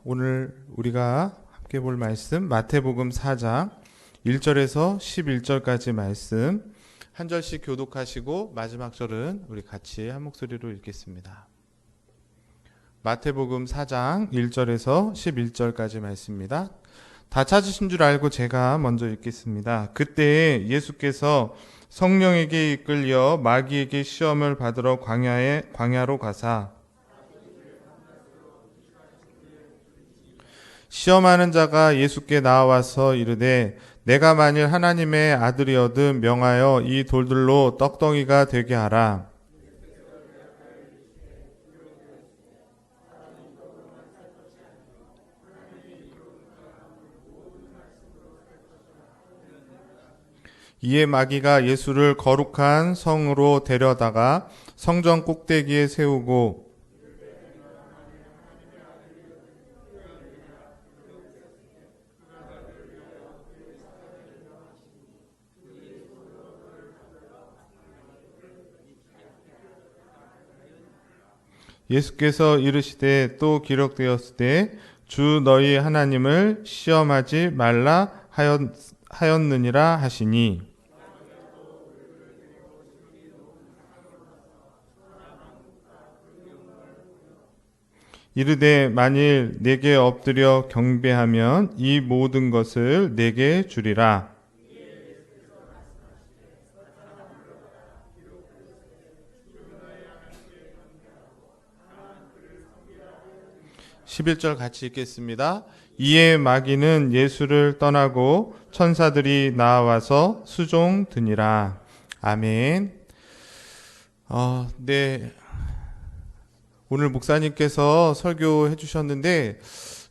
오늘 우리가 함께 볼 말씀 마태복음 4장 1절에서 11절까지 말씀 한 절씩 교독하시고 마지막 절은 우리 같이 한 목소리로 읽겠습니다. 마태복음 4장 1절에서 11절까지 말씀입니다. 다 찾으신 줄 알고 제가 먼저 읽겠습니다. 그때 예수께서 성령에게 이끌려 마귀에게 시험을 받으러 광야로 가사 시험하는 자가 예수께 나와서 이르되 내가 만일 하나님의 아들이어든 명하여 이 돌들로 떡덩이가 되게 하라. 이에 마귀가 예수를 거룩한 성으로 데려다가 성전 꼭대기에 세우고 예수께서 이르시되 또 기록되었으되 주 너희 하나님을 시험하지 말라 하였느니라 하시니 이르되 만일 내게 엎드려 경배하면 이 모든 것을 내게 주리라. 11절 같이 읽겠습니다. 이에 마귀는 예수를 떠나고 천사들이 나와서 수종드니라. 아멘. 네. 오늘 목사님께서 설교해 주셨는데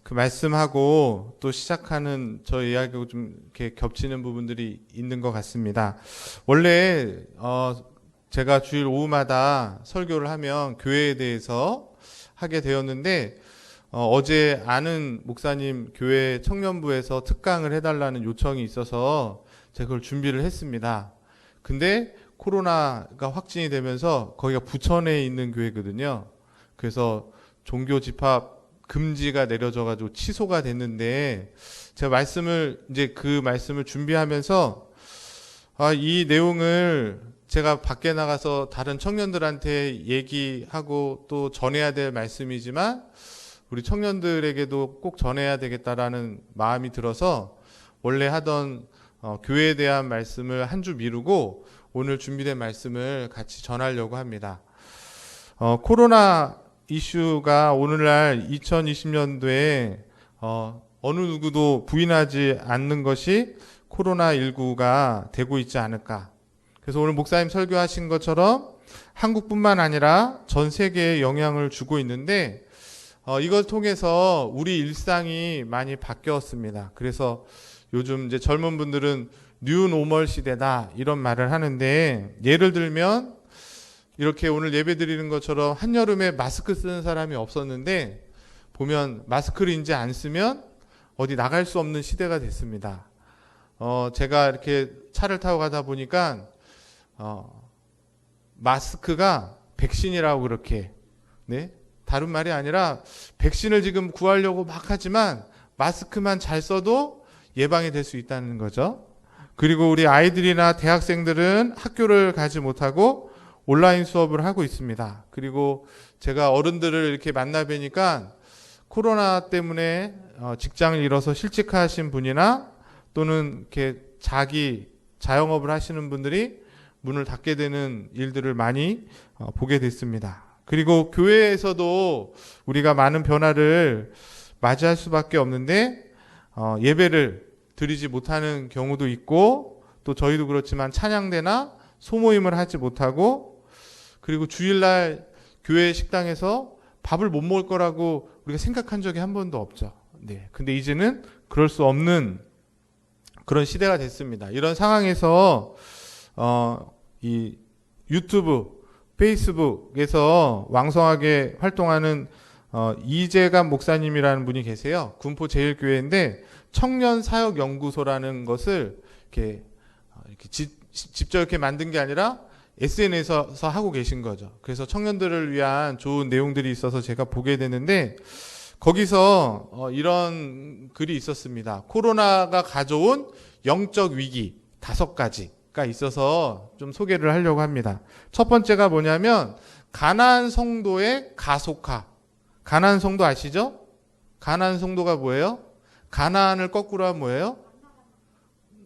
그 말씀하고 또 시작하는 저 이야기하고 좀 이렇게 겹치는 부분들이 있는 것 같습니다. 원래 제가 주일 오후마다 설교를 하면 교회에 대해서 하게 되었는데 어제 아는 목사님 교회 청년부에서 특강을 해달라는 요청이 있어서 제가 그걸 준비를 했습니다. 근데 코로나가 확진이 되면서 거기가 부천에 있는 교회거든요. 그래서 종교 집합 금지가 내려져가지고 취소가 됐는데 제가 그 말씀을 준비하면서 이 내용을 제가 밖에 나가서 다른 청년들한테 얘기하고 또 전해야 될 말씀이지만 우리 청년들에게도 꼭 전해야 되겠다라는 마음이 들어서 원래 하던 교회에 대한 말씀을 한 주 미루고 오늘 준비된 말씀을 같이 전하려고 합니다. 코로나 이슈가 오늘날 2020년도에 어느 누구도 부인하지 않는 것이 코로나19가 되고 있지 않을까. 그래서 오늘 목사님 설교하신 것처럼 한국뿐만 아니라 전 세계에 영향을 주고 있는데 이걸 통해서 우리 일상이 많이 바뀌었습니다. 그래서 요즘 이제 젊은 분들은 뉴 노멀 시대다 이런 말을 하는데 예를 들면 이렇게 오늘 예배 드리는 것처럼 한여름에 마스크 쓰는 사람이 없었는데 보면 마스크를 이제 안 쓰면 어디 나갈 수 없는 시대가 됐습니다. 제가 이렇게 차를 타고 가다 보니까 마스크가 백신이라고 그렇게 다른 말이 아니라 백신을 지금 구하려고 막 하지만 마스크만 잘 써도 예방이 될 수 있다는 거죠. 그리고 우리 아이들이나 대학생들은 학교를 가지 못하고 온라인 수업을 하고 있습니다. 그리고 제가 어른들을 이렇게 만나 뵈니까 코로나 때문에 직장을 잃어서 실직하신 분이나 또는 이렇게 자영업을 하시는 분들이 문을 닫게 되는 일들을 많이 보게 됐습니다. 그리고 교회에서도 우리가 많은 변화를 맞이할 수밖에 없는데 예배를 드리지 못하는 경우도 있고 또 저희도 그렇지만 찬양대나 소모임을 하지 못하고 그리고 주일날 교회 식당에서 밥을 못 먹을 거라고 우리가 생각한 적이 한 번도 없죠. 근데 이제는 그럴 수 없는 그런 시대가 됐습니다. 이런 상황에서 이 유튜브, 페이스북에서 왕성하게 활동하는 이재감 목사님이라는 분이 계세요. 군포 제일교회인데 청년사역연구소라는 것을 이렇게 직접 이렇게 만든 게 아니라 SNS에서 하고 계신 거죠. 그래서 청년들을 위한 좋은 내용들이 있어서 제가 보게 되는데 거기서 이런 글이 있었습니다. 코로나가 가져온 영적 위기 5가지가 있어서 좀 소개를 하려고 합니다. 첫 번째가 뭐냐면 가나안 성도의 가속화. 가나안 성도 아시죠? 가나안 성도가 뭐예요? 가나안을 거꾸로 하면 뭐예요?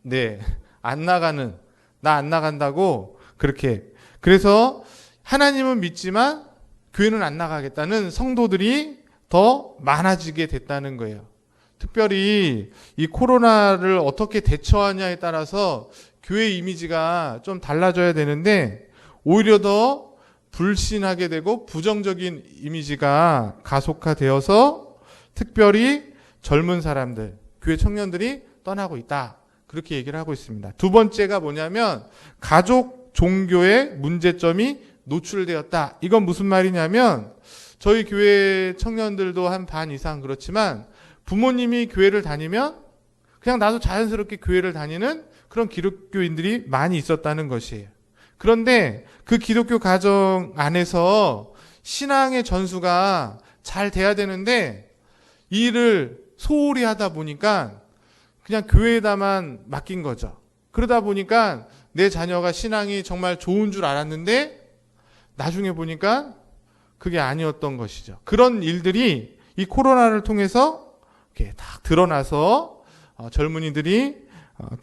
네, 안 나가는, 나 안 나간다고 그렇게. 그래서 하나님은 믿지만 교회는 안 나가겠다는 성도들이 더 많아지게 됐다는 거예요. 특별히 이 코로나를 어떻게 대처하냐에 따라서 교회 이미지가 좀 달라져야 되는데 오히려 더 불신하게 되고 부정적인 이미지가 가속화되어서 특별히 젊은 사람들, 교회 청년들이 떠나고 있다. 그렇게 얘기를 하고 있습니다. 두 번째가 뭐냐면 가족 종교의 문제점이 노출되었다. 이건 무슨 말이냐면 저희 교회 청년들도 한 반 이상 그렇지만 부모님이 교회를 다니면 그냥 나도 자연스럽게 교회를 다니는 그런 기독교인들이 많이 있었다는 것이에요. 그런데 그 기독교 가정 안에서 신앙의 전수가 잘 돼야 되는데 이 일을 소홀히 하다 보니까 그냥 교회에다만 맡긴 거죠. 그러다 보니까 내 자녀가 신앙이 정말 좋은 줄 알았는데 나중에 보니까 그게 아니었던 것이죠. 그런 일들이 이 코로나를 통해서 이렇게 딱 드러나서 젊은이들이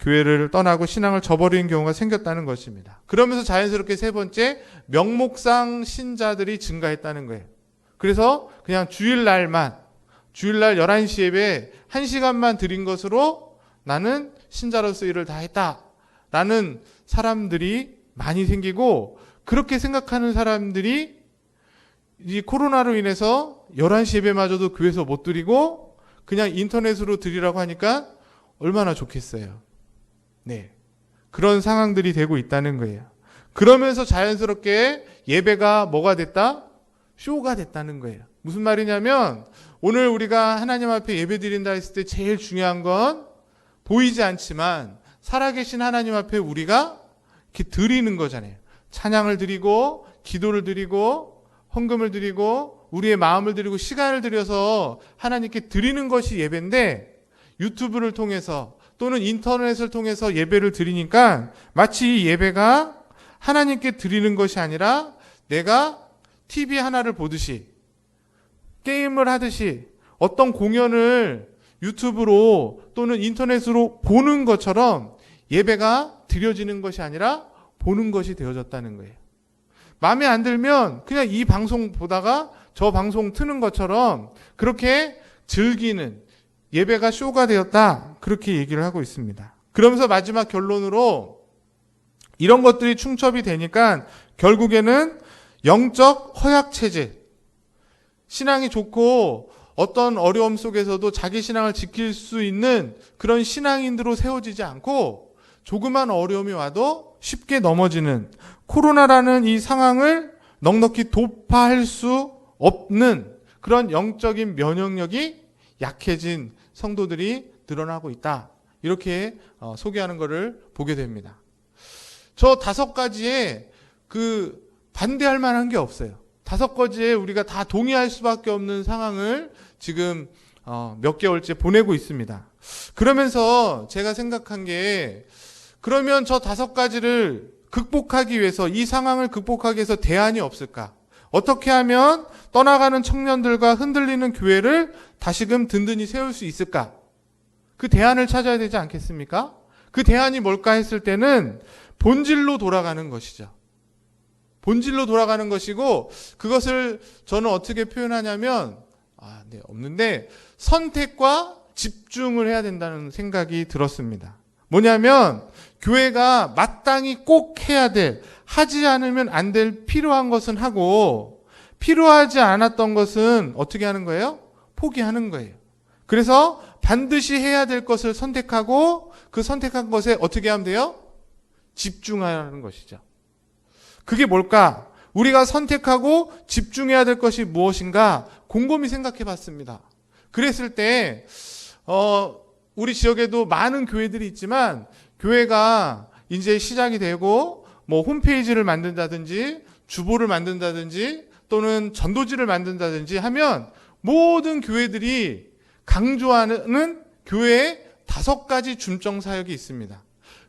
교회를 떠나고 신앙을 저버리는 경우가 생겼다는 것입니다. 그러면서 자연스럽게 세 번째, 명목상 신자들이 증가했다는 거예요. 그래서 그냥 주일날 11시 예배 1시간만 드린 것으로 나는 신자로서 일을 다 했다라는 사람들이 많이 생기고, 그렇게 생각하는 사람들이 이 코로나로 인해서 11시 예배마저도 교회에서 못 드리고 그냥 인터넷으로 드리라고 하니까 얼마나 좋겠어요. 네. 그런 상황들이 되고 있다는 거예요. 그러면서 자연스럽게 예배가 뭐가 됐다? 쇼가 됐다는 거예요. 무슨 말이냐면 오늘 우리가 하나님 앞에 예배 드린다 했을 때 제일 중요한 건 보이지 않지만 살아계신 하나님 앞에 우리가 이렇게 드리는 거잖아요. 찬양을 드리고 기도를 드리고 헌금을 드리고 우리의 마음을 드리고 시간을 들여서 하나님께 드리는 것이 예배인데, 유튜브를 통해서 또는 인터넷을 통해서 예배를 드리니까 마치 이 예배가 하나님께 드리는 것이 아니라 내가 TV 하나를 보듯이, 게임을 하듯이, 어떤 공연을 유튜브로 또는 인터넷으로 보는 것처럼 예배가 드려지는 것이 아니라 보는 것이 되어졌다는 거예요. 마음에 안 들면 그냥 이 방송 보다가 저 방송 트는 것처럼 그렇게 즐기는 예배가 쇼가 되었다. 그렇게 얘기를 하고 있습니다. 그러면서 마지막 결론으로 이런 것들이 충첩이 되니까 결국에는 영적 허약체질, 신앙이 좋고 어떤 어려움 속에서도 자기 신앙을 지킬 수 있는 그런 신앙인으로 세워지지 않고 조그만 어려움이 와도 쉽게 넘어지는, 코로나라는 이 상황을 넉넉히 돌파할 수 없는 그런 영적인 면역력이 약해진 성도들이 늘어나고 있다. 이렇게 소개하는 것을 보게 됩니다. 저 5가지에 반대할 만한 게 없어요. 5가지에 우리가 다 동의할 수밖에 없는 상황을 지금 몇 개월째 보내고 있습니다. 그러면서 제가 생각한 게, 그러면 저 5가지를 극복하기 위해서, 이 상황을 극복하기 위해서 대안이 없을까? 어떻게 하면 떠나가는 청년들과 흔들리는 교회를 다시금 든든히 세울 수 있을까? 그 대안을 찾아야 되지 않겠습니까? 그 대안이 뭘까 했을 때는 본질로 돌아가는 것이죠. 본질로 돌아가는 것이고, 그것을 저는 어떻게 표현하냐면, 없는데, 선택과 집중을 해야 된다는 생각이 들었습니다. 뭐냐면, 교회가 마땅히 꼭 해야 될, 하지 않으면 안 될 필요한 것은 하고, 필요하지 않았던 것은 어떻게 하는 거예요? 포기하는 거예요. 그래서 반드시 해야 될 것을 선택하고, 그 선택한 것에 어떻게 하면 돼요? 집중하는 것이죠. 그게 뭘까? 우리가 선택하고 집중해야 될 것이 무엇인가 곰곰이 생각해 봤습니다. 그랬을 때 우리 지역에도 많은 교회들이 있지만, 교회가 이제 시작이 되고 홈페이지를 만든다든지 주보를 만든다든지 또는 전도지를 만든다든지 하면 모든 교회들이 강조하는 교회의 5가지 중점 사역이 있습니다.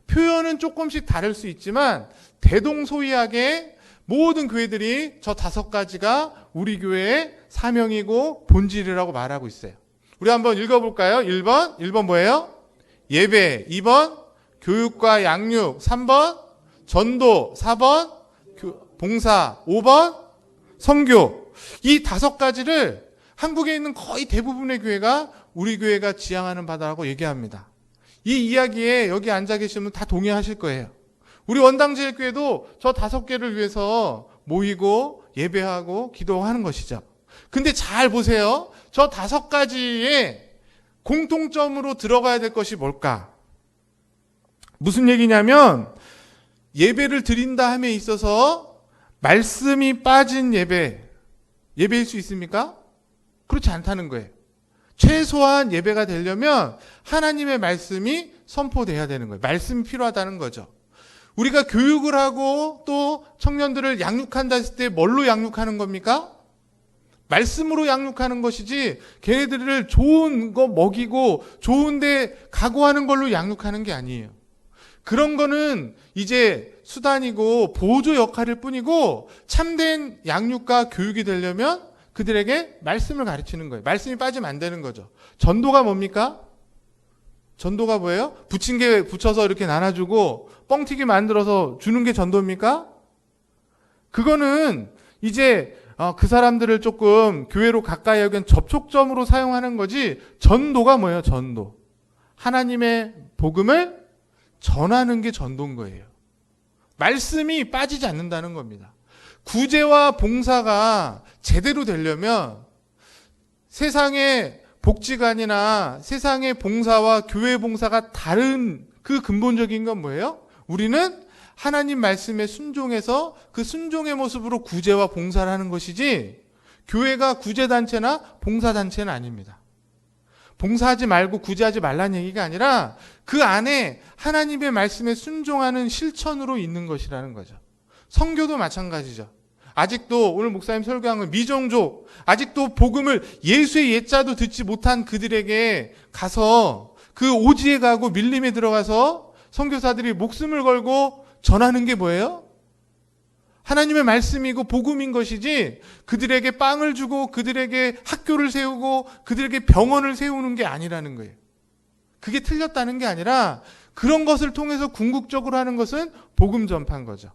표현은 조금씩 다를 수 있지만 대동소이하게 모든 교회들이 저 5가지가 우리 교회의 사명이고 본질이라고 말하고 있어요. 우리 한번 읽어볼까요? 1번 뭐예요? 예배. 2번 교육과 양육. 3번 전도. 4번 봉사. 5번 선교. 이 5가지를 한국에 있는 거의 대부분의 교회가 우리 교회가 지향하는 바다라고 얘기합니다. 이 이야기에 여기 앉아 계시면 다 동의하실 거예요. 우리 원당제일교회도 저 5개를 위해서 모이고 예배하고 기도하는 것이죠. 근데 잘 보세요. 저 5가지의 공통점으로 들어가야 될 것이 뭘까? 무슨 얘기냐면 예배를 드린다 함에 있어서 말씀이 빠진 예배일 수 있습니까? 그렇지 않다는 거예요. 최소한 예배가 되려면 하나님의 말씀이 선포돼야 되는 거예요. 말씀이 필요하다는 거죠. 우리가 교육을 하고 또 청년들을 양육한다 했을 때 뭘로 양육하는 겁니까? 말씀으로 양육하는 것이지 걔네들을 좋은 거 먹이고 좋은 데 각오하는 걸로 양육하는 게 아니에요. 그런 거는 이제 수단이고 보조 역할일 뿐이고 참된 양육과 교육이 되려면 그들에게 말씀을 가르치는 거예요. 말씀이 빠지면 안 되는 거죠. 전도가 뭡니까? 전도가 뭐예요? 부친 게 붙여서 이렇게 나눠주고 뻥튀기 만들어서 주는 게 전도입니까? 그거는 이제 그 사람들을 조금 교회로 가까이 하기 위한 접촉점으로 사용하는 거지 전도가 뭐예요? 전도. 하나님의 복음을 전하는 게 전도인 거예요. 말씀이 빠지지 않는다는 겁니다. 구제와 봉사가 제대로 되려면 세상의 복지관이나 세상의 봉사와 교회 봉사가 다른 그 근본적인 건 뭐예요? 우리는 하나님 말씀에 순종해서 그 순종의 모습으로 구제와 봉사를 하는 것이지 교회가 구제단체나 봉사단체는 아닙니다. 봉사하지 말고 구제하지 말라는 얘기가 아니라 그 안에 하나님의 말씀에 순종하는 실천으로 있는 것이라는 거죠. 선교도 마찬가지죠. 아직도 오늘 목사님 설교한 건 미종족, 아직도 복음을 예수의 예자도 듣지 못한 그들에게 가서 그 오지에 가고 밀림에 들어가서 선교사들이 목숨을 걸고 전하는 게 뭐예요? 하나님의 말씀이고 복음인 것이지 그들에게 빵을 주고 그들에게 학교를 세우고 그들에게 병원을 세우는 게 아니라는 거예요. 그게 틀렸다는 게 아니라 그런 것을 통해서 궁극적으로 하는 것은 복음 전파인 거죠.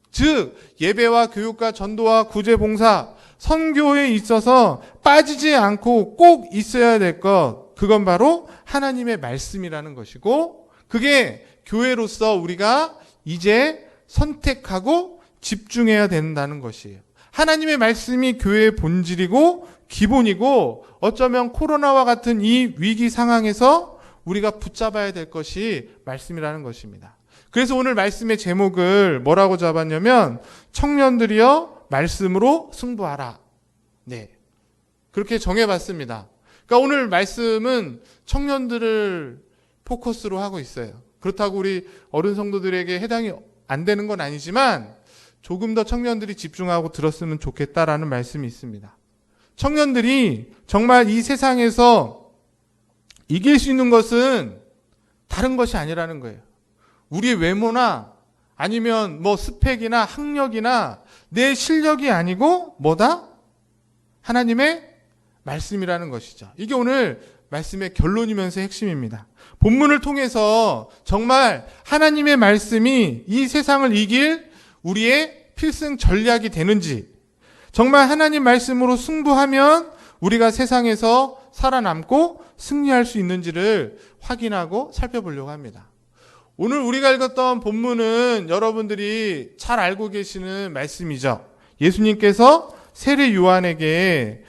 즉 예배와 교육과 전도와 구제봉사, 선교에 있어서 빠지지 않고 꼭 있어야 될 것, 그건 바로 하나님의 말씀이라는 것이고 그게 교회로서 우리가 이제 선택하고 집중해야 된다는 것이에요. 하나님의 말씀이 교회의 본질이고 기본이고 어쩌면 코로나와 같은 이 위기 상황에서 우리가 붙잡아야 될 것이 말씀이라는 것입니다. 그래서 오늘 말씀의 제목을 뭐라고 잡았냐면 청년들이여 말씀으로 승부하라. 네, 그렇게 정해봤습니다. 그러니까 오늘 말씀은 청년들을 포커스로 하고 있어요. 그렇다고 우리 어른 성도들에게 해당이 안 되는 건 아니지만 조금 더 청년들이 집중하고 들었으면 좋겠다라는 말씀이 있습니다. 청년들이 정말 이 세상에서 이길 수 있는 것은 다른 것이 아니라는 거예요. 우리의 외모나 아니면 뭐 스펙이나 학력이나 내 실력이 아니고 뭐다? 하나님의 말씀이라는 것이죠. 이게 오늘 말씀의 결론이면서 핵심입니다. 본문을 통해서 정말 하나님의 말씀이 이 세상을 이길 우리의 필승 전략이 되는지, 정말 하나님 말씀으로 승부하면 우리가 세상에서 살아남고 승리할 수 있는지를 확인하고 살펴보려고 합니다. 오늘 우리가 읽었던 본문은 여러분들이 잘 알고 계시는 말씀이죠. 예수님께서 세례 요한에게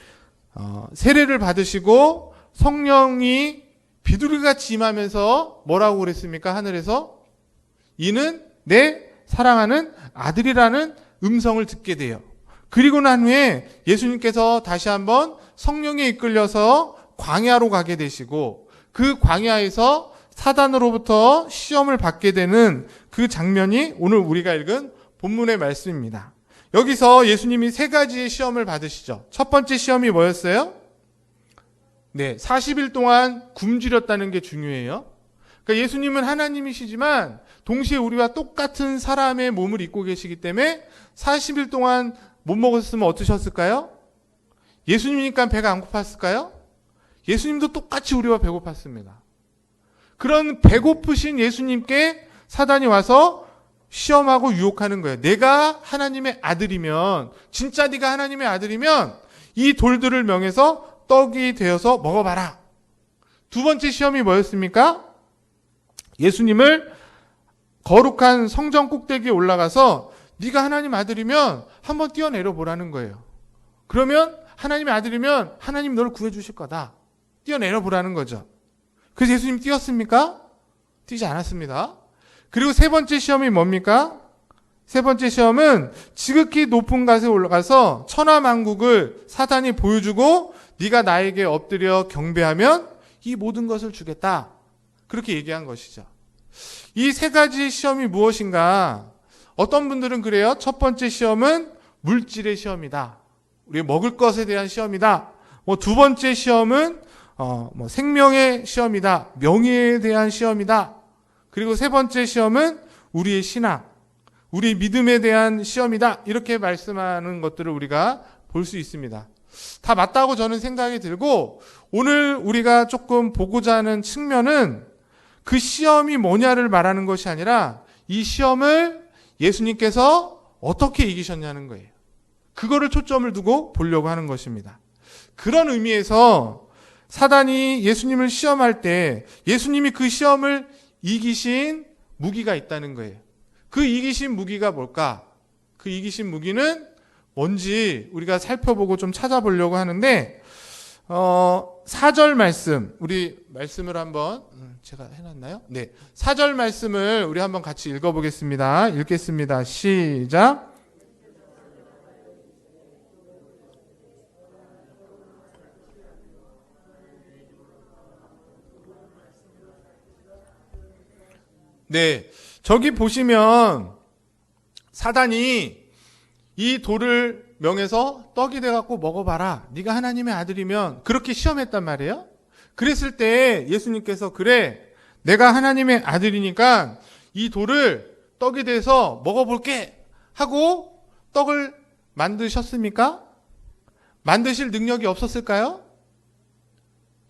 세례를 받으시고 성령이 비둘기같이 임하면서 뭐라고 그랬습니까? 하늘에서 이는 내 사랑하는 아들이라는 음성을 듣게 돼요. 그리고 난 후에 예수님께서 다시 한번 성령에 이끌려서 광야로 가게 되시고 그 광야에서 사단으로부터 시험을 받게 되는 그 장면이 오늘 우리가 읽은 본문의 말씀입니다. 여기서 예수님이 3가지의 시험을 받으시죠. 첫 번째 시험이 뭐였어요? 네, 40일 동안 굶주렸다는 게 중요해요. 그러니까 예수님은 하나님이시지만 동시에 우리와 똑같은 사람의 몸을 입고 계시기 때문에 40일 동안 못 먹었으면 어떠셨을까요? 예수님이니까 배가 안 고팠을까요? 예수님도 똑같이 우리와 배고팠습니다. 그런 배고프신 예수님께 사단이 와서 시험하고 유혹하는 거예요. 내가 하나님의 아들이면, 진짜 네가 하나님의 아들이면 이 돌들을 명해서 떡이 되어서 먹어봐라. 두 번째 시험이 뭐였습니까? 예수님을 거룩한 성전 꼭대기에 올라가서 네가 하나님 아들이면 한번 뛰어내려 보라는 거예요. 그러면 하나님의 아들이면 하나님 너를 구해주실 거다. 뛰어내려 보라는 거죠. 그래서 예수님 뛰었습니까? 뛰지 않았습니다. 그리고 세 번째 시험이 뭡니까? 세 번째 시험은 지극히 높은 곳에 올라가서 천하만국을 사단이 보여주고 네가 나에게 엎드려 경배하면 이 모든 것을 주겠다. 그렇게 얘기한 것이죠. 이 세 가지 시험이 무엇인가? 어떤 분들은 그래요. 첫 번째 시험은 물질의 시험이다. 우리 먹을 것에 대한 시험이다. 두 번째 시험은 생명의 시험이다. 명예에 대한 시험이다. 그리고 세 번째 시험은 우리의 신앙, 우리 믿음에 대한 시험이다. 이렇게 말씀하는 것들을 우리가 볼 수 있습니다. 다 맞다고 저는 생각이 들고, 오늘 우리가 조금 보고자 하는 측면은 그 시험이 뭐냐를 말하는 것이 아니라 이 시험을 예수님께서 어떻게 이기셨냐는 거예요. 그거를 초점을 두고 보려고 하는 것입니다. 그런 의미에서 사단이 예수님을 시험할 때 예수님이 그 시험을 이기신 무기가 있다는 거예요. 그 이기신 무기가 뭘까? 그 이기신 무기는 뭔지 우리가 살펴보고 좀 찾아보려고 하는데 4절 말씀, 우리 말씀을 한번 제가 해놨나요? 네, 4절 말씀을 우리 한번 같이 읽어보겠습니다. 읽겠습니다. 시작. 네, 저기 보시면 사단이 이 돌을 명해서 떡이 돼갖고 먹어봐라. 네가 하나님의 아들이면, 그렇게 시험했단 말이에요. 그랬을 때 예수님께서 그래, 내가 하나님의 아들이니까 이 돌을 떡이 돼서 먹어볼게 하고 떡을 만드셨습니까? 만드실 능력이 없었을까요?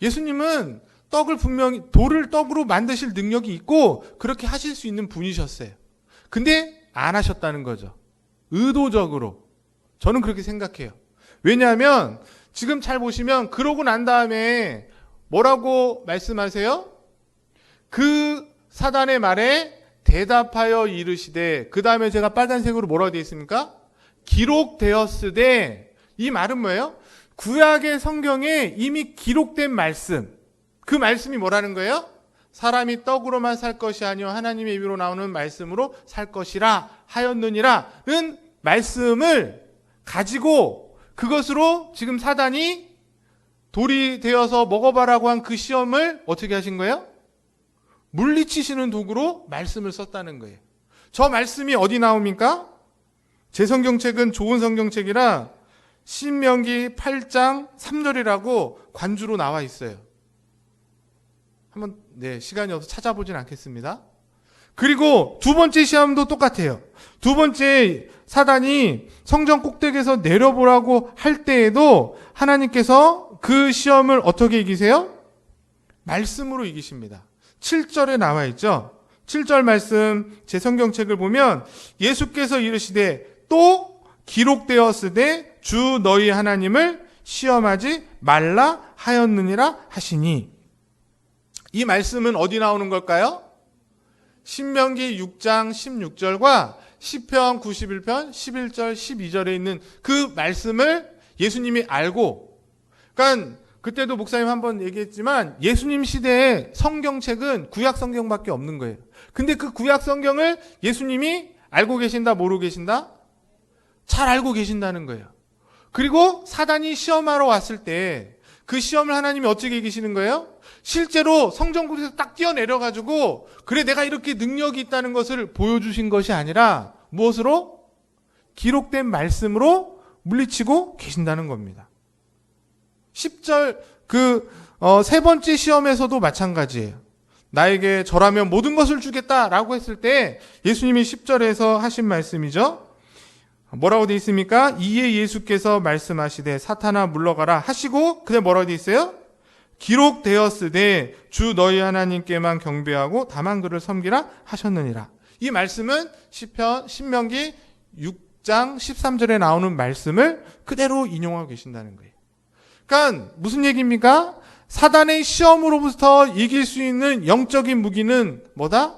예수님은 돌을 떡으로 만드실 능력이 있고 그렇게 하실 수 있는 분이셨어요. 근데 안 하셨다는 거죠. 의도적으로. 저는 그렇게 생각해요. 왜냐하면 지금 잘 보시면 그러고 난 다음에 뭐라고 말씀하세요? 그 사단의 말에 대답하여 이르시되, 그 다음에 제가 빨간색으로 뭐라고 되어 있습니까? 기록되었으되. 이 말은 뭐예요? 구약의 성경에 이미 기록된 말씀. 그 말씀이 뭐라는 거예요? 사람이 떡으로만 살 것이 아니요 하나님의 입으로 나오는 말씀으로 살 것이라 하였느니라는 말씀을 가지고 그것으로 지금 사단이 돌이 되어서 먹어봐라고 한 그 시험을 어떻게 하신 거예요? 물리치시는 도구로 말씀을 썼다는 거예요. 저 말씀이 어디 나옵니까? 제 성경책은 좋은 성경책이라 신명기 8장 3절이라고 관주로 나와 있어요. 한번 시간이 없어서 찾아보진 않겠습니다. 그리고 두 번째 시험도 똑같아요. 두 번째 사단이 성전 꼭대기에서 내려보라고 할 때에도 하나님께서 그 시험을 어떻게 이기세요? 말씀으로 이기십니다. 7절에 나와 있죠. 7절 말씀 제 성경책을 보면 예수께서 이르시되 또 기록되었으되 주 너희 하나님을 시험하지 말라 하였느니라 하시니. 이 말씀은 어디 나오는 걸까요? 신명기 6장 16절과 시편 91편 11절 12절에 있는 그 말씀을 예수님이 알고, 그러니까 그때도 목사님 한번 얘기했지만 예수님 시대에 성경책은 구약 성경밖에 없는 거예요. 근데 그 구약 성경을 예수님이 알고 계신다, 모르고 계신다? 잘 알고 계신다는 거예요. 그리고 사단이 시험하러 왔을 때 그 시험을 하나님이 어떻게 이기시는 거예요? 실제로 성전구에서 딱 뛰어내려가지고 그래 내가 이렇게 능력이 있다는 것을 보여주신 것이 아니라 무엇으로? 기록된 말씀으로 물리치고 계신다는 겁니다. 10절 세 번째 시험에서도 마찬가지예요. 나에게 절하면 모든 것을 주겠다라고 했을 때 예수님이 10절에서 하신 말씀이죠. 뭐라고 돼 있습니까? 이에 예수께서 말씀하시되 사탄아 물러가라 하시고 그다음에 뭐라고 돼 있어요? 기록되었으되 주 너희 하나님께만 경배하고 다만 그를 섬기라 하셨느니라. 이 말씀은 신명기 6장 13절에 나오는 말씀을 그대로 인용하고 계신다는 거예요. 그러니까 무슨 얘기입니까? 사단의 시험으로부터 이길 수 있는 영적인 무기는 뭐다?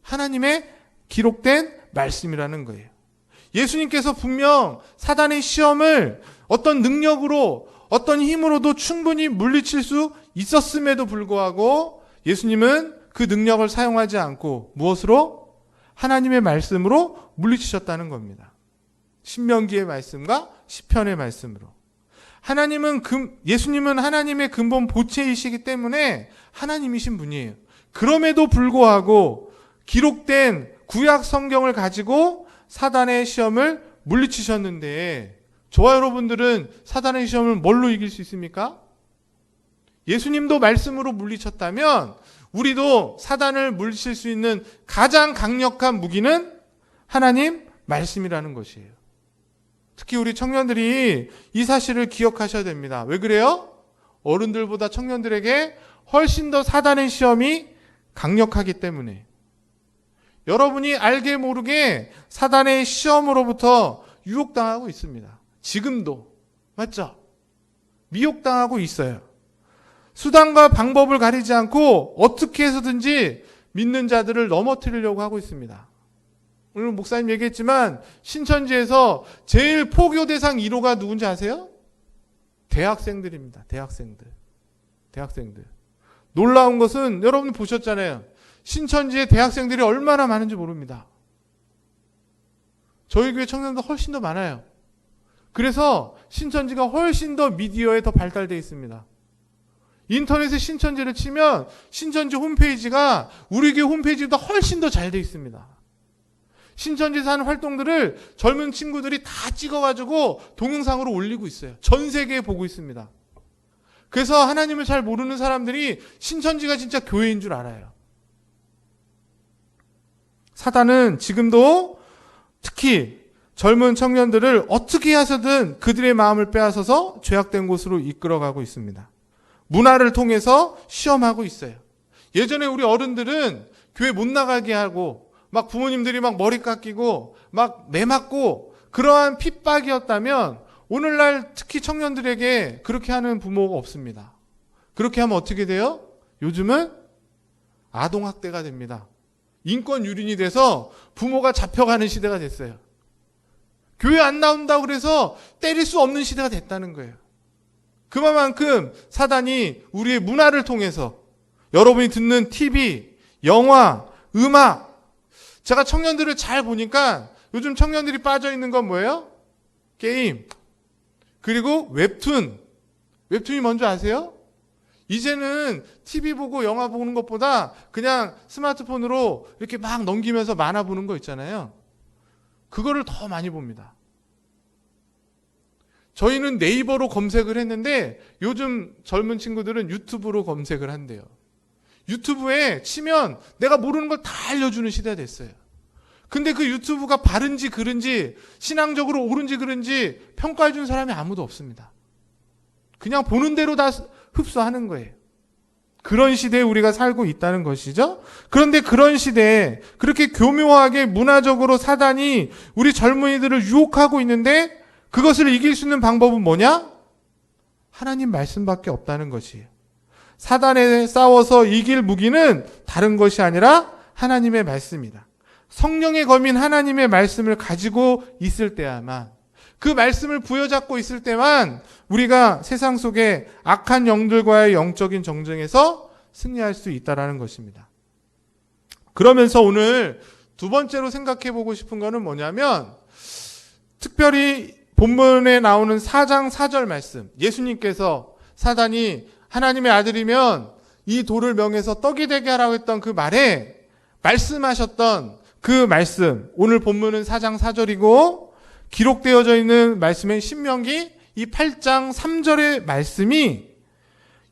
하나님의 기록된 말씀이라는 거예요. 예수님께서 분명 사단의 시험을 어떤 능력으로 어떤 힘으로도 충분히 물리칠 수 있었음에도 불구하고 예수님은 그 능력을 사용하지 않고 무엇으로? 하나님의 말씀으로 물리치셨다는 겁니다. 신명기의 말씀과 시편의 말씀으로. 예수님은 하나님의 근본 보체이시기 때문에 하나님이신 분이에요. 그럼에도 불구하고 기록된 구약 성경을 가지고 사단의 시험을 물리치셨는데 저와 여러분들은 사단의 시험을 뭘로 이길 수 있습니까? 예수님도 말씀으로 물리쳤다면 우리도 사단을 물리칠 수 있는 가장 강력한 무기는 하나님 말씀이라는 것이에요. 특히 우리 청년들이 이 사실을 기억하셔야 됩니다. 왜 그래요? 어른들보다 청년들에게 훨씬 더 사단의 시험이 강력하기 때문에. 여러분이 알게 모르게 사단의 시험으로부터 유혹당하고 있습니다. 지금도. 맞죠? 미혹당하고 있어요. 수단과 방법을 가리지 않고 어떻게 해서든지 믿는 자들을 넘어뜨리려고 하고 있습니다. 오늘 목사님 얘기했지만 신천지에서 제일 포교 대상 1호가 누군지 아세요? 대학생들입니다. 대학생들. 놀라운 것은 여러분 보셨잖아요. 신천지에 대학생들이 얼마나 많은지 모릅니다. 저희 교회 청년도 훨씬 더 많아요. 그래서 신천지가 훨씬 더 미디어에 더 발달되어 있습니다. 인터넷에 신천지를 치면 신천지 홈페이지가 우리 교회 홈페이지보다 훨씬 더 잘 되어 있습니다. 신천지에서 하는 활동들을 젊은 친구들이 다 찍어가지고 동영상으로 올리고 있어요. 전 세계에 보고 있습니다. 그래서 하나님을 잘 모르는 사람들이 신천지가 진짜 교회인 줄 알아요. 사단은 지금도 특히 젊은 청년들을 어떻게 해서든 그들의 마음을 빼앗아서 죄악된 곳으로 이끌어가고 있습니다. 문화를 통해서 시험하고 있어요. 예전에 우리 어른들은 교회 못 나가게 하고 막 부모님들이 막 머리 깎이고 막 매 맞고 그러한 핍박이었다면 오늘날 특히 청년들에게 그렇게 하는 부모가 없습니다. 그렇게 하면 어떻게 돼요? 요즘은 아동학대가 됩니다. 인권 유린이 돼서 부모가 잡혀가는 시대가 됐어요. 교회 안 나온다고 그래서 때릴 수 없는 시대가 됐다는 거예요. 그만큼 사단이 우리의 문화를 통해서 여러분이 듣는 TV, 영화, 음악, 제가 청년들을 잘 보니까 요즘 청년들이 빠져 있는 건 뭐예요? 게임. 그리고 웹툰. 웹툰이 뭔지 아세요? 이제는 TV 보고 영화 보는 것보다 그냥 스마트폰으로 이렇게 막 넘기면서 만화 보는 거 있잖아요. 그거를 더 많이 봅니다. 저희는 네이버로 검색을 했는데 요즘 젊은 친구들은 유튜브로 검색을 한대요. 유튜브에 치면 내가 모르는 걸 다 알려주는 시대가 됐어요. 근데 그 유튜브가 바른지 그른지 신앙적으로 옳은지 그른지 평가해 준 사람이 아무도 없습니다. 그냥 보는 대로 다 흡수하는 거예요. 그런 시대에 우리가 살고 있다는 것이죠. 그런데 그런 시대에 그렇게 교묘하게 문화적으로 사단이 우리 젊은이들을 유혹하고 있는데 그것을 이길 수 있는 방법은 뭐냐? 하나님 말씀밖에 없다는 것이에요. 사단에 싸워서 이길 무기는 다른 것이 아니라 하나님의 말씀이다. 성령의 검인 하나님의 말씀을 가지고 있을 때야만, 그 말씀을 부여잡고 있을 때만 우리가 세상 속에 악한 영들과의 영적인 정쟁에서 승리할 수 있다는 것입니다. 그러면서 오늘 두 번째로 생각해 보고 싶은 것은 뭐냐면, 특별히 본문에 나오는 4장 4절 말씀, 예수님께서 사단이 하나님의 아들이면 이 돌을 명해서 떡이 되게 하라고 했던 그 말에 말씀하셨던 그 말씀, 오늘 본문은 4장 4절이고 기록되어져 있는 말씀인 신명기 이 8장 3절의 말씀이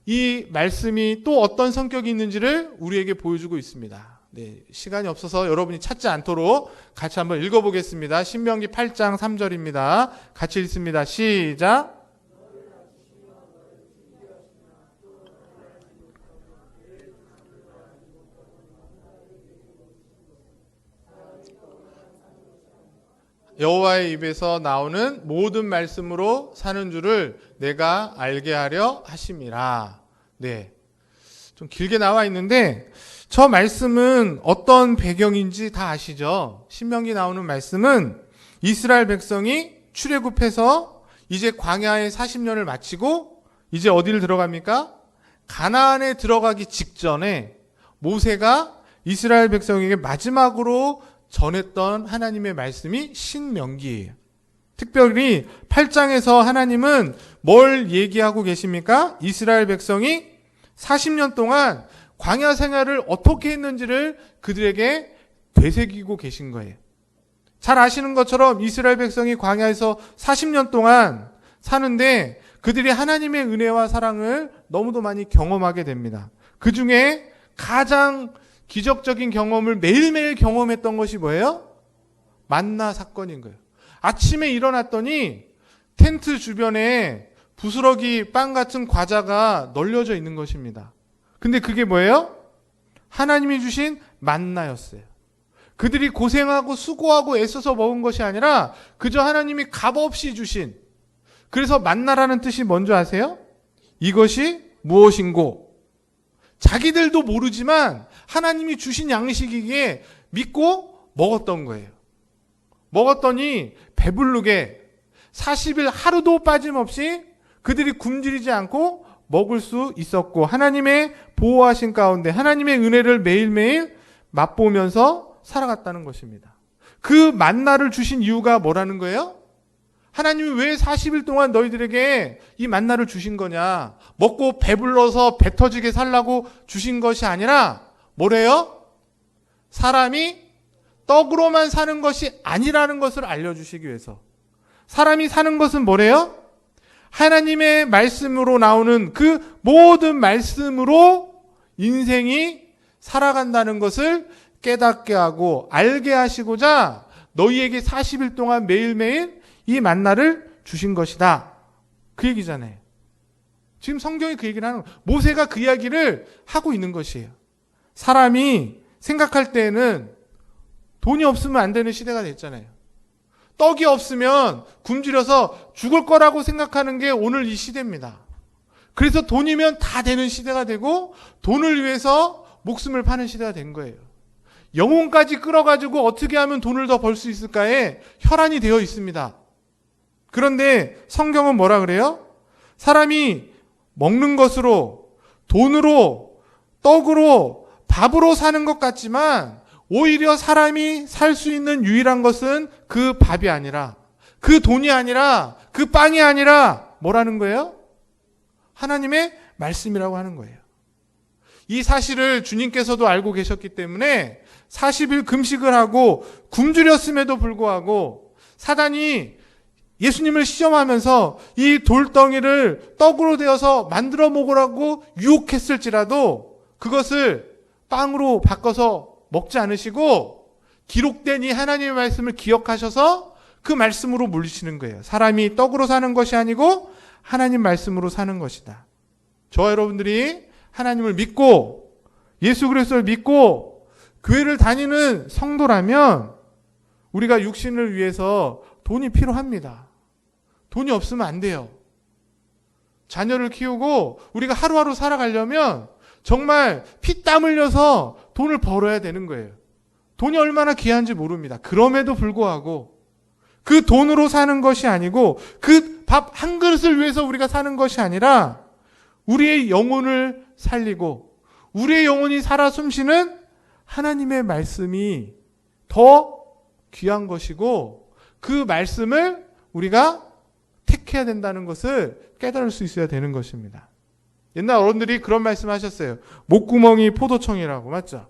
이 말씀이 또 어떤 성격이 있는지를 우리에게 보여주고 있습니다. 네, 시간이 없어서 여러분이 찾지 않도록 같이 한번 읽어보겠습니다. 신명기 8장 3절입니다. 같이 읽습니다. 시작. 여호와의 입에서 나오는 모든 말씀으로 사는 줄을 내가 알게 하려 하심이라. 네, 좀 길게 나와 있는데 저 말씀은 어떤 배경인지 다 아시죠? 신명기 나오는 말씀은 이스라엘 백성이 출애굽해서 이제 광야의 40년을 마치고 이제 어디를 들어갑니까? 가나안에 들어가기 직전에 모세가 이스라엘 백성에게 마지막으로 전했던 하나님의 말씀이 신명기예요. 특별히 8장에서 하나님은 뭘 얘기하고 계십니까? 이스라엘 백성이 40년 동안 광야 생활을 어떻게 했는지를 그들에게 되새기고 계신 거예요. 잘 아시는 것처럼 이스라엘 백성이 광야에서 40년 동안 사는데 그들이 하나님의 은혜와 사랑을 너무도 많이 경험하게 됩니다. 그 중에 가장 기적적인 경험을 매일매일 경험했던 것이 뭐예요? 만나 사건인 거예요. 아침에 일어났더니 텐트 주변에 부스러기 빵 같은 과자가 널려져 있는 것입니다. 근데 그게 뭐예요? 하나님이 주신 만나였어요. 그들이 고생하고 수고하고 애써서 먹은 것이 아니라 그저 하나님이 값없이 주신, 그래서 만나라는 뜻이 뭔지 아세요? 이것이 무엇인고? 자기들도 모르지만 하나님이 주신 양식이기에 믿고 먹었던 거예요. 먹었더니 배부르게 40일 하루도 빠짐없이 그들이 굶주리지 않고 먹을 수 있었고 하나님의 보호하신 가운데 하나님의 은혜를 매일매일 맛보면서 살아갔다는 것입니다. 그 만나를 주신 이유가 뭐라는 거예요? 하나님이 왜 40일 동안 너희들에게 이 만나를 주신 거냐? 먹고 배불러서 배 터지게 살라고 주신 것이 아니라 뭐래요? 사람이 떡으로만 사는 것이 아니라는 것을 알려주시기 위해서. 사람이 사는 것은 뭐래요? 하나님의 말씀으로 나오는 그 모든 말씀으로 인생이 살아간다는 것을 깨닫게 하고 알게 하시고자 너희에게 40일 동안 매일매일 이 만나를 주신 것이다. 그 얘기잖아요. 지금 성경이 그 얘기를 하는 거예요. 모세가 그 이야기를 하고 있는 것이에요. 사람이 생각할 때에는 돈이 없으면 안 되는 시대가 됐잖아요. 떡이 없으면 굶주려서 죽을 거라고 생각하는 게 오늘 이 시대입니다. 그래서 돈이면 다 되는 시대가 되고 돈을 위해서 목숨을 파는 시대가 된 거예요. 영혼까지 끌어가지고 어떻게 하면 돈을 더 벌 수 있을까에 혈안이 되어 있습니다. 그런데 성경은 뭐라 그래요? 사람이 먹는 것으로, 돈으로, 떡으로, 밥으로 사는 것 같지만 오히려 사람이 살 수 있는 유일한 것은 그 밥이 아니라, 그 돈이 아니라, 그 빵이 아니라 뭐라는 거예요? 하나님의 말씀이라고 하는 거예요. 이 사실을 주님께서도 알고 계셨기 때문에 40일 금식을 하고 굶주렸음에도 불구하고 사단이 예수님을 시험하면서 이 돌덩이를 떡으로 되어서 만들어 먹으라고 유혹했을지라도 그것을 빵으로 바꿔서 먹지 않으시고 기록된 이 하나님의 말씀을 기억하셔서 그 말씀으로 물리시는 거예요. 사람이 떡으로 사는 것이 아니고 하나님 말씀으로 사는 것이다. 저와 여러분들이 하나님을 믿고 예수 그리스도를 믿고 교회를 다니는 성도라면 우리가 육신을 위해서 돈이 필요합니다. 돈이 없으면 안 돼요. 자녀를 키우고 우리가 하루하루 살아가려면 정말 피땀 흘려서 돈을 벌어야 되는 거예요. 돈이 얼마나 귀한지 모릅니다. 그럼에도 불구하고 그 돈으로 사는 것이 아니고 그 밥 한 그릇을 위해서 우리가 사는 것이 아니라 우리의 영혼을 살리고 우리의 영혼이 살아 숨쉬는 하나님의 말씀이 더 귀한 것이고 그 말씀을 우리가 택해야 된다는 것을 깨달을 수 있어야 되는 것입니다. 옛날 어른들이 그런 말씀 하셨어요. 목구멍이 포도청이라고, 맞죠?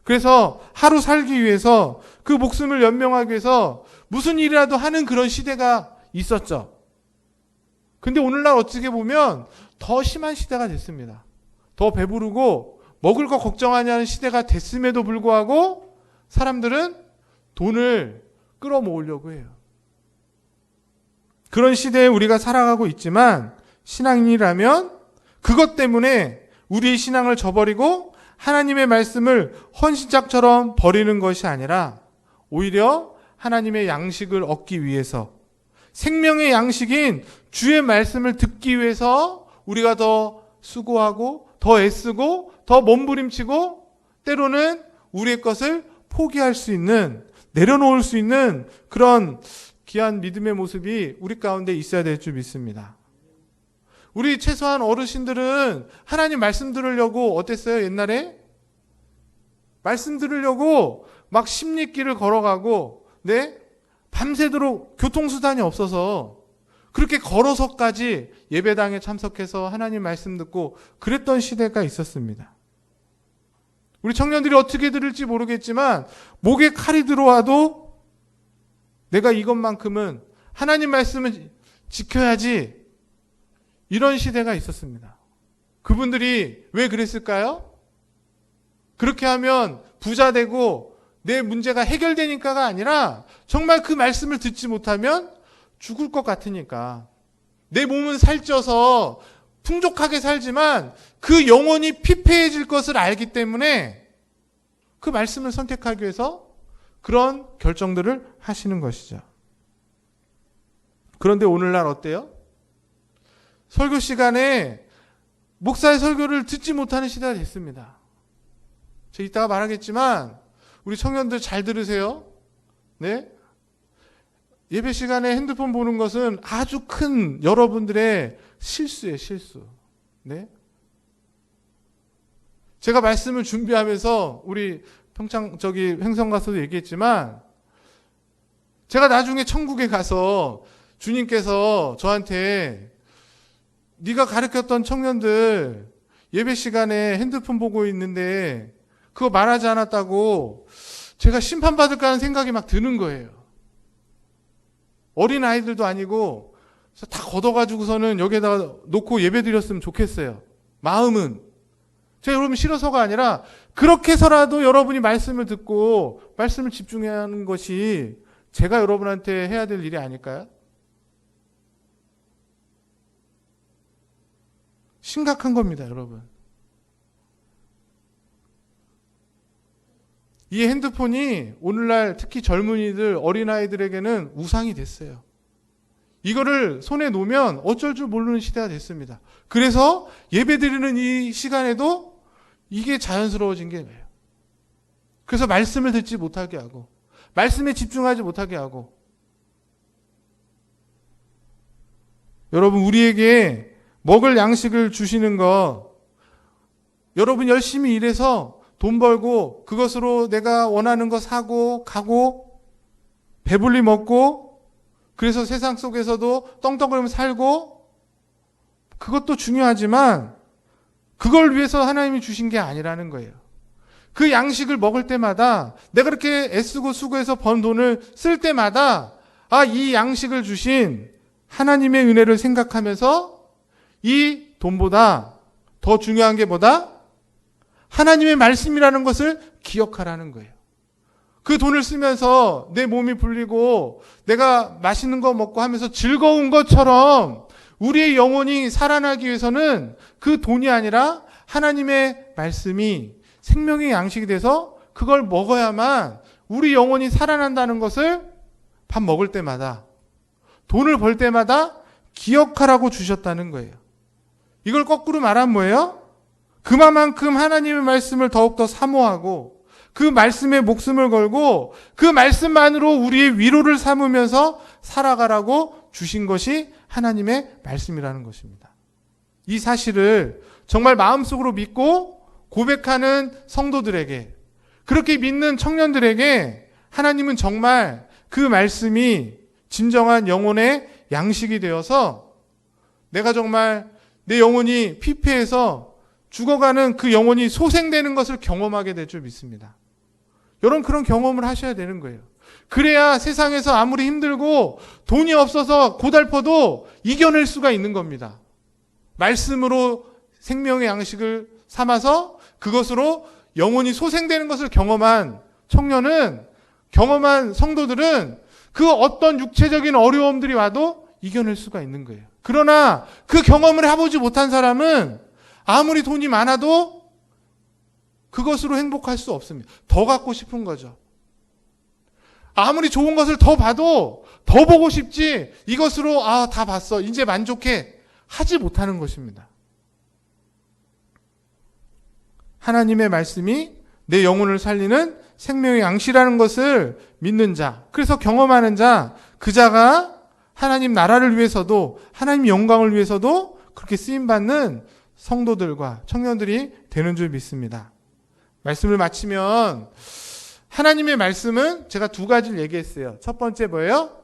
그래서 하루 살기 위해서 그 목숨을 연명하기 위해서 무슨 일이라도 하는 그런 시대가 있었죠. 근데 오늘날 어떻게 보면 더 심한 시대가 됐습니다. 더 배부르고 먹을 거 걱정하냐는 시대가 됐음에도 불구하고 사람들은 돈을 끌어모으려고 해요. 그런 시대에 우리가 살아가고 있지만 신앙인이라면 그것 때문에 우리의 신앙을 저버리고 하나님의 말씀을 헌신짝처럼 버리는 것이 아니라 오히려 하나님의 양식을 얻기 위해서 생명의 양식인 주의 말씀을 듣기 위해서 우리가 더 수고하고 더 애쓰고 더 몸부림치고 때로는 우리의 것을 포기할 수 있는, 내려놓을 수 있는 그런 귀한 믿음의 모습이 우리 가운데 있어야 될 줄 믿습니다. 우리 최소한 어르신들은 하나님 말씀 들으려고 어땠어요? 옛날에? 말씀 들으려고 막 십리길을 걸어가고 밤새도록 교통수단이 없어서 그렇게 걸어서까지 예배당에 참석해서 하나님 말씀 듣고 그랬던 시대가 있었습니다. 우리 청년들이 어떻게 들을지 모르겠지만 목에 칼이 들어와도 내가 이것만큼은 하나님 말씀을 지켜야지, 이런 시대가 있었습니다. 그분들이 왜 그랬을까요? 그렇게 하면 부자 되고 내 문제가 해결되니까가 아니라 정말 그 말씀을 듣지 못하면 죽을 것 같으니까. 내 몸은 살쪄서 풍족하게 살지만 그 영혼이 피폐해질 것을 알기 때문에 그 말씀을 선택하기 위해서 그런 결정들을 하시는 것이죠. 그런데 오늘날 어때요? 설교 시간에 목사의 설교를 듣지 못하는 시대가 됐습니다. 제가 이따가 말하겠지만 우리 청년들 잘 들으세요. 예배 시간에 핸드폰 보는 것은 아주 큰 여러분들의 실수예요, 실수. 제가 말씀을 준비하면서 우리 평창 횡성 가서도 얘기했지만 제가 나중에 천국에 가서 주님께서 저한테 네가 가르쳤던 청년들 예배 시간에 핸드폰 보고 있는데 그거 말하지 않았다고 제가 심판받을까 하는 생각이 막 드는 거예요. 어린 아이들도 아니고 다 걷어가지고서는 여기에다가 놓고 예배 드렸으면 좋겠어요. 마음은. 제가 여러분 싫어서가 아니라 그렇게 해서라도 여러분이 말씀을 듣고 말씀을 집중해야 하는 것이 제가 여러분한테 해야 될 일이 아닐까요? 심각한 겁니다, 여러분. 이 핸드폰이 오늘날 특히 젊은이들, 어린아이들에게는 우상이 됐어요. 이거를 손에 놓으면 어쩔 줄 모르는 시대가 됐습니다. 그래서 예배드리는 이 시간에도 이게 자연스러워진 게 뭐예요? 그래서 말씀을 듣지 못하게 하고 말씀에 집중하지 못하게 하고 여러분 우리에게 먹을 양식을 주시는 거 여러분 열심히 일해서 돈 벌고 그것으로 내가 원하는 거 사고 가고 배불리 먹고 그래서 세상 속에서도 떵떵거리면서 살고 그것도 중요하지만 그걸 위해서 하나님이 주신 게 아니라는 거예요. 그 양식을 먹을 때마다 내가 그렇게 애쓰고 수고해서 번 돈을 쓸 때마다 이 양식을 주신 하나님의 은혜를 생각하면서 이 돈보다 더 중요한 게 뭐다? 하나님의 말씀이라는 것을 기억하라는 거예요. 그 돈을 쓰면서 내 몸이 불리고 내가 맛있는 거 먹고 하면서 즐거운 것처럼 우리의 영혼이 살아나기 위해서는 그 돈이 아니라 하나님의 말씀이 생명의 양식이 돼서 그걸 먹어야만 우리 영혼이 살아난다는 것을 밥 먹을 때마다 돈을 벌 때마다 기억하라고 주셨다는 거예요. 이걸 거꾸로 말하면 뭐예요? 그만큼 하나님의 말씀을 더욱더 사모하고 그 말씀에 목숨을 걸고 그 말씀만으로 우리의 위로를 삼으면서 살아가라고 주신 것이 하나님의 말씀이라는 것입니다. 이 사실을 정말 마음속으로 믿고 고백하는 성도들에게 그렇게 믿는 청년들에게 하나님은 정말 그 말씀이 진정한 영혼의 양식이 되어서 내가 정말 내 영혼이 피폐해서 죽어가는 그 영혼이 소생되는 것을 경험하게 될 줄 믿습니다. 여러분 그런 경험을 하셔야 되는 거예요. 그래야 세상에서 아무리 힘들고 돈이 없어서 고달퍼도 이겨낼 수가 있는 겁니다. 말씀으로 생명의 양식을 삼아서 그것으로 영혼이 소생되는 것을 경험한 청년은, 경험한 성도들은 그 어떤 육체적인 어려움들이 와도 이겨낼 수가 있는 거예요. 그러나 그 경험을 해보지 못한 사람은 아무리 돈이 많아도 그것으로 행복할 수 없습니다. 더 갖고 싶은 거죠. 아무리 좋은 것을 더 봐도 더 보고 싶지, 이것으로 다 봤어, 이제 만족해, 하지 못하는 것입니다. 하나님의 말씀이 내 영혼을 살리는 생명의 양식이라는 것을 믿는 자, 그래서 경험하는 자, 그 자가 하나님 나라를 위해서도, 하나님 영광을 위해서도 그렇게 쓰임받는 성도들과 청년들이 되는 줄 믿습니다. 말씀을 마치면, 하나님의 말씀은 제가 두 가지를 얘기했어요. 첫 번째 뭐예요?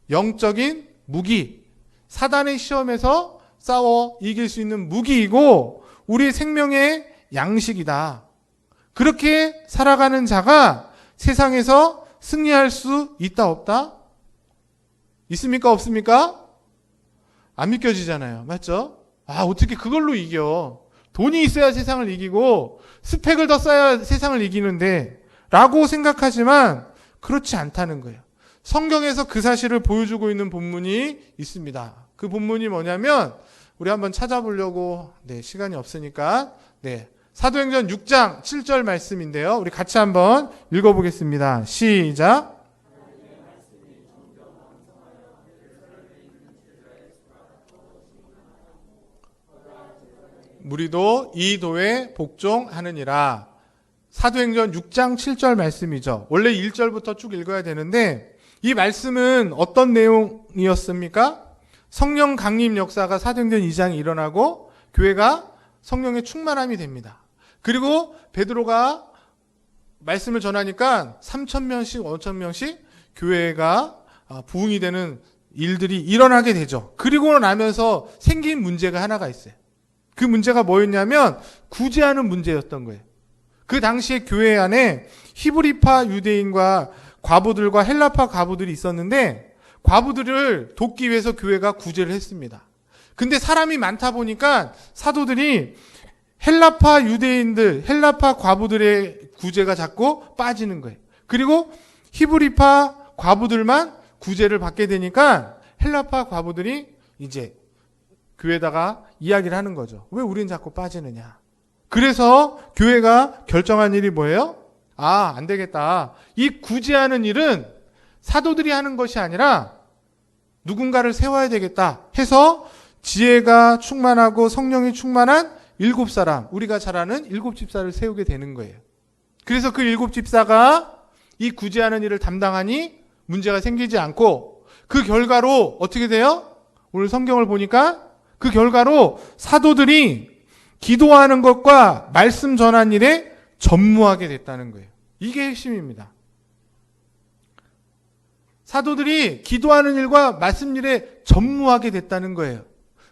영적인 무기, 사단의 시험에서 싸워 이길 수 있는 무기이고 우리 생명의 양식이다. 그렇게 살아가는 자가 세상에서 승리할 수 있다 없다? 있습니까 없습니까? 안 믿겨지잖아요. 맞죠? 어떻게 그걸로 이겨? 돈이 있어야 세상을 이기고 스펙을 더 쌓아야 세상을 이기는데 라고 생각하지만 그렇지 않다는 거예요. 성경에서 그 사실을 보여주고 있는 본문이 있습니다. 그 본문이 뭐냐면 우리 한번 찾아보려고, 시간이 없으니까, 사도행전 6장 7절 말씀인데요. 우리 같이 한번 읽어보겠습니다. 시작. 무리도 이 도에 복종하느니라. 사도행전 6장 7절 말씀이죠. 원래 1절부터 쭉 읽어야 되는데 이 말씀은 어떤 내용이었습니까? 성령 강림 역사가 사도행전 2장에 일어나고 교회가 성령의 충만함이 됩니다. 그리고 베드로가 말씀을 전하니까 3,000명씩 5,000명씩 교회가 부흥이 되는 일들이 일어나게 되죠. 그리고 나면서 생긴 문제가 하나가 있어요. 그 문제가 뭐였냐면 구제하는 문제였던 거예요. 그 당시에 교회 안에 히브리파 유대인과 과부들과 헬라파 과부들이 있었는데 과부들을 돕기 위해서 교회가 구제를 했습니다. 근데 사람이 많다 보니까 사도들이 헬라파 유대인들, 헬라파 과부들의 구제가 자꾸 빠지는 거예요. 그리고 히브리파 과부들만 구제를 받게 되니까 헬라파 과부들이 이제 교회에다가 이야기를 하는 거죠. 왜 우린 자꾸 빠지느냐. 그래서 교회가 결정한 일이 뭐예요? 안 되겠다. 이 구제하는 일은 사도들이 하는 것이 아니라 누군가를 세워야 되겠다 해서 지혜가 충만하고 성령이 충만한 7사람, 우리가 잘 아는 7집사를 세우게 되는 거예요. 그래서 그 7집사가 이 구제하는 일을 담당하니 문제가 생기지 않고 그 결과로 어떻게 돼요? 오늘 성경을 보니까 그 결과로 사도들이 기도하는 것과 말씀 전한 일에 전무하게 됐다는 거예요. 이게 핵심입니다. 사도들이 기도하는 일과 말씀 일에 전무하게 됐다는 거예요.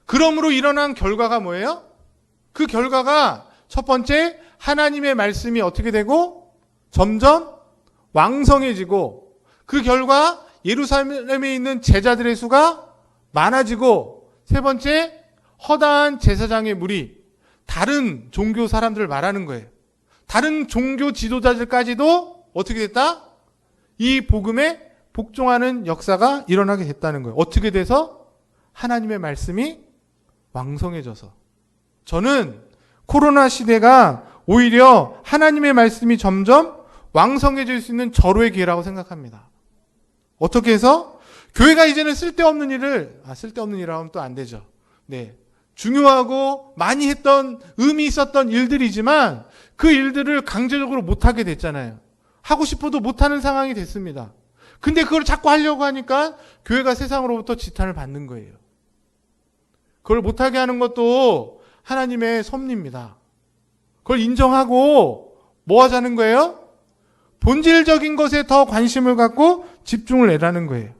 그러므로 일어난 결과가 뭐예요? 그 결과가 첫 번째, 하나님의 말씀이 어떻게 되고 점점 왕성해지고 그 결과 예루살렘에 있는 제자들의 수가 많아지고 세 번째, 허다한 제사장의 무리, 다른 종교 사람들을 말하는 거예요. 다른 종교 지도자들까지도 어떻게 됐다? 이 복음에 복종하는 역사가 일어나게 됐다는 거예요. 어떻게 돼서? 하나님의 말씀이 왕성해져서. 저는 코로나 시대가 오히려 하나님의 말씀이 점점 왕성해질 수 있는 절호의 기회라고 생각합니다. 어떻게 해서? 교회가 이제는 쓸데없는 일을, 쓸데없는 일이라고 하면 또 안 되죠. 중요하고 많이 했던, 의미 있었던 일들이지만 그 일들을 강제적으로 못하게 됐잖아요. 하고 싶어도 못하는 상황이 됐습니다. 근데 그걸 자꾸 하려고 하니까 교회가 세상으로부터 지탄을 받는 거예요. 그걸 못하게 하는 것도 하나님의 섭리입니다. 그걸 인정하고 뭐 하자는 거예요? 본질적인 것에 더 관심을 갖고 집중을 내라는 거예요.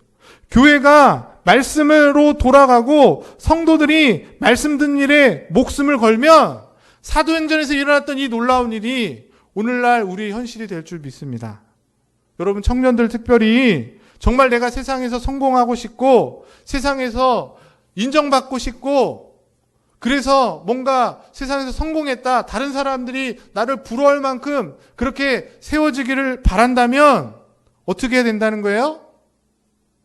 교회가 말씀으로 돌아가고 성도들이 말씀 듣는 일에 목숨을 걸면 사도행전에서 일어났던 이 놀라운 일이 오늘날 우리의 현실이 될 줄 믿습니다. 여러분 청년들 특별히 정말 내가 세상에서 성공하고 싶고 세상에서 인정받고 싶고 그래서 뭔가 세상에서 성공했다, 다른 사람들이 나를 부러워할 만큼 그렇게 세워지기를 바란다면 어떻게 해야 된다는 거예요?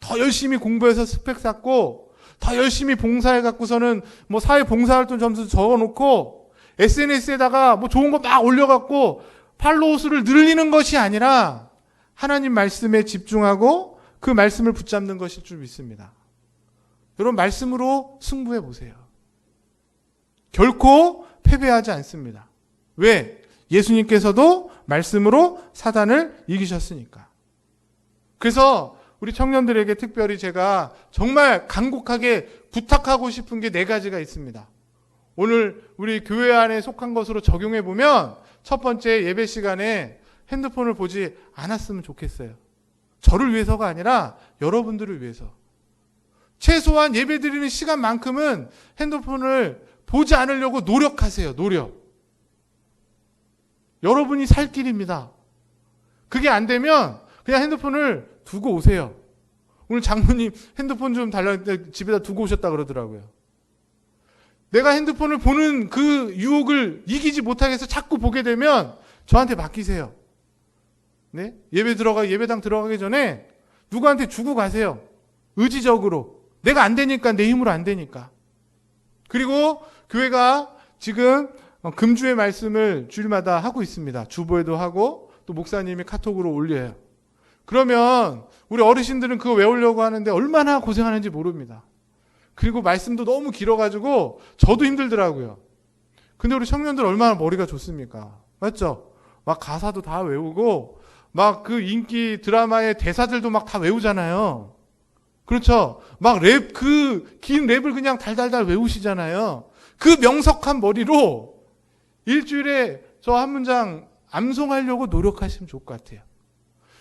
더 열심히 공부해서 스펙 쌓고, 더 열심히 봉사해 갖고서는 뭐 사회 봉사활동 점수 적어놓고 SNS에다가 뭐 좋은 거 막 올려갖고 팔로워 수를 늘리는 것이 아니라 하나님 말씀에 집중하고 그 말씀을 붙잡는 것일 줄 믿습니다. 여러분, 말씀으로 승부해 보세요. 결코 패배하지 않습니다. 왜? 예수님께서도 말씀으로 사단을 이기셨으니까. 그래서 우리 청년들에게 특별히 제가 정말 간곡하게 부탁하고 싶은 게 4가지가 있습니다. 오늘 우리 교회 안에 속한 것으로 적용해 보면 첫 번째, 예배 시간에 핸드폰을 보지 않았으면 좋겠어요. 저를 위해서가 아니라 여러분들을 위해서. 최소한 예배 드리는 시간만큼은 핸드폰을 보지 않으려고 노력하세요. 노력. 여러분이 살 길입니다. 그게 안 되면 그냥 핸드폰을 두고 오세요. 오늘 장모님 핸드폰 좀 달라는데 집에다 두고 오셨다 그러더라고요. 내가 핸드폰을 보는 그 유혹을 이기지 못하겠어 자꾸 보게 되면 저한테 맡기세요. 네? 예배당 들어가기 전에 누구한테 주고 가세요. 의지적으로. 내가 안 되니까, 내 힘으로 안 되니까. 그리고 교회가 지금 금주의 말씀을 주일마다 하고 있습니다. 주보에도 하고 또 목사님이 카톡으로 올려요. 그러면 우리 어르신들은 그거 외우려고 하는데 얼마나 고생하는지 모릅니다. 그리고 말씀도 너무 길어가지고 저도 힘들더라고요. 근데 우리 청년들 얼마나 머리가 좋습니까? 맞죠? 막 가사도 다 외우고 막 그 인기 드라마의 대사들도 막 다 외우잖아요. 그렇죠? 막 그 긴 랩을 그냥 달달달 외우시잖아요. 그 명석한 머리로 일주일에 저 한 문장 암송하려고 노력하시면 좋을 것 같아요.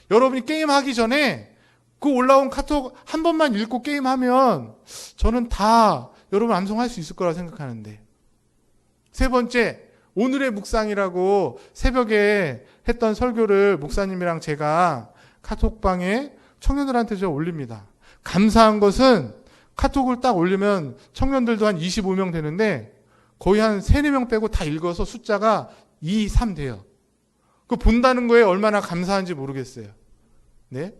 여러분이 게임하기 전에 그 올라온 카톡 한 번만 읽고 게임하면 저는 다 여러분 암송할 수 있을 거라 생각하는데. 세 번째, 오늘의 묵상이라고 새벽에 했던 설교를 목사님이랑 제가 카톡방에 청년들한테 제가 올립니다. 감사한 것은 카톡을 딱 올리면 청년들도 한 25명 되는데 거의 한 3, 4명 빼고 다 읽어서 숫자가 2, 3 돼요. 그 본다는 거에 얼마나 감사한지 모르겠어요. 네?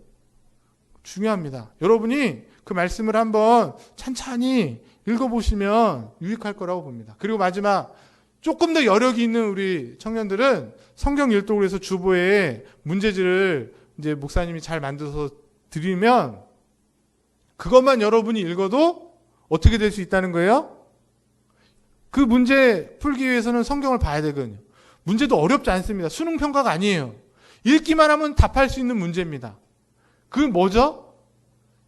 중요합니다. 여러분이 그 말씀을 한번 찬찬히 읽어보시면 유익할 거라고 봅니다. 그리고 마지막, 조금 더 여력이 있는 우리 청년들은 성경 일독을 해서 주보에 문제지를 이제 목사님이 잘 만들어서 드리면 그것만 여러분이 읽어도 어떻게 될 수 있다는 거예요? 그 문제 풀기 위해서는 성경을 봐야 되거든요. 문제도 어렵지 않습니다. 수능 평가가 아니에요. 읽기만 하면 답할 수 있는 문제입니다. 그게 뭐죠?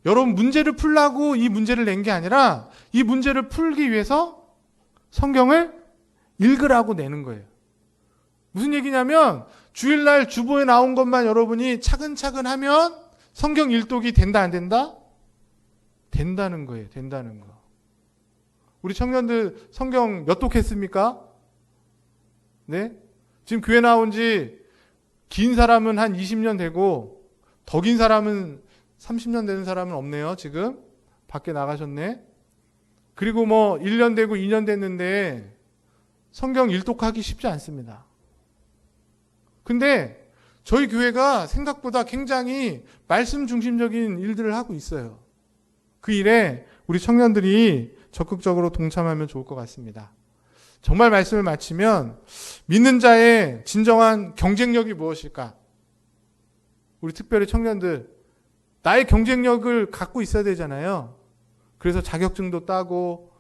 여러분, 문제를 풀라고 이 문제를 낸 게 아니라 이 문제를 풀기 위해서 성경을 읽으라고 내는 거예요. 무슨 얘기냐면 주일날 주보에 나온 것만 여러분이 차근차근 하면 성경 일독이 된다 안 된다? 된다는 거예요. 된다는 거. 우리 청년들 성경 몇 독 했습니까? 네? 지금 교회 나온 지 긴 사람은 한 20년 되고 더 긴 사람은 30년 되는 사람은 없네요. 지금 밖에 나가셨네. 그리고 뭐 1년 되고 2년 됐는데 성경 일독하기 쉽지 않습니다. 근데 저희 교회가 생각보다 굉장히 말씀 중심적인 일들을 하고 있어요. 그 일에 우리 청년들이 적극적으로 동참하면 좋을 것 같습니다. 정말 말씀을 마치면 믿는 자의 진정한 경쟁력이 무엇일까? 우리 특별히 청년들, 나의 경쟁력을 갖고 있어야 되잖아요. 그래서 자격증도 따고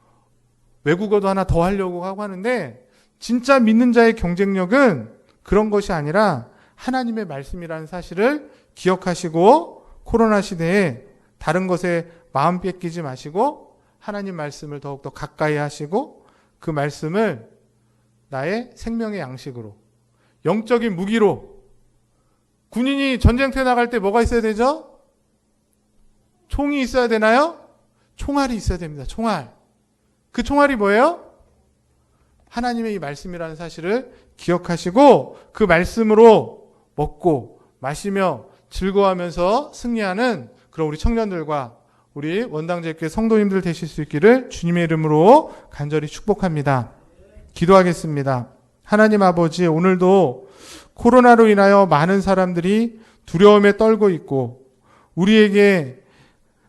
외국어도 하나 더 하려고 하고 하는데 진짜 믿는 자의 경쟁력은 그런 것이 아니라 하나님의 말씀이라는 사실을 기억하시고 코로나 시대에 다른 것에 마음 뺏기지 마시고 하나님 말씀을 더욱더 가까이 하시고 그 말씀을 나의 생명의 양식으로, 영적인 무기로. 군인이 전쟁터에 나갈 때 뭐가 있어야 되죠? 총이 있어야 되나요? 총알이 있어야 됩니다. 총알. 그 총알이 뭐예요? 하나님의 이 말씀이라는 사실을 기억하시고 그 말씀으로 먹고 마시며 즐거워하면서 승리하는 그런 우리 청년들과 우리 원당제교회 성도님들 되실 수 있기를 주님의 이름으로 간절히 축복합니다. 기도하겠습니다. 하나님 아버지, 오늘도 코로나로 인하여 많은 사람들이 두려움에 떨고 있고 우리에게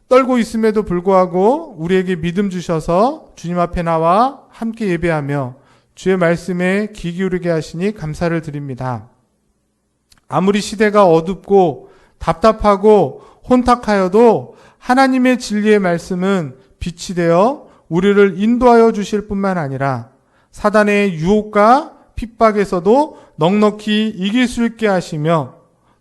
떨고 있음에도 불구하고 우리에게 믿음 주셔서 주님 앞에 나와 함께 예배하며 주의 말씀에 귀 기울이게 하시니 감사를 드립니다. 아무리 시대가 어둡고 답답하고 혼탁하여도 하나님의 진리의 말씀은 빛이 되어 우리를 인도하여 주실 뿐만 아니라 사단의 유혹과 핍박에서도 넉넉히 이길 수 있게 하시며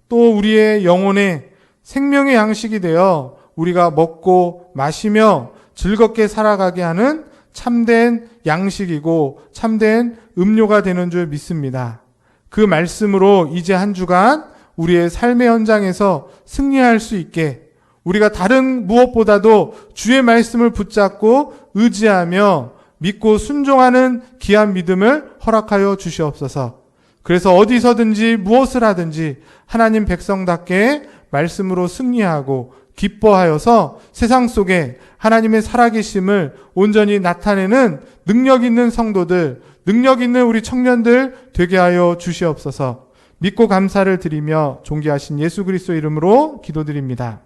또 우리의 영혼의 생명의 양식이 되어 우리가 먹고 마시며 즐겁게 살아가게 하는 참된 양식이고 참된 음료가 되는 줄 믿습니다. 그 말씀으로 이제 한 주간 우리의 삶의 현장에서 승리할 수 있게 우리가 다른 무엇보다도 주의 말씀을 붙잡고 의지하며 믿고 순종하는 귀한 믿음을 허락하여 주시옵소서. 그래서 어디서든지 무엇을 하든지 하나님 백성답게 말씀으로 승리하고 기뻐하여서 세상 속에 하나님의 살아계심을 온전히 나타내는 능력 있는 성도들, 능력 있는 우리 청년들 되게 하여 주시옵소서. 믿고 감사를 드리며 존귀하신 예수 그리스도 이름으로 기도드립니다.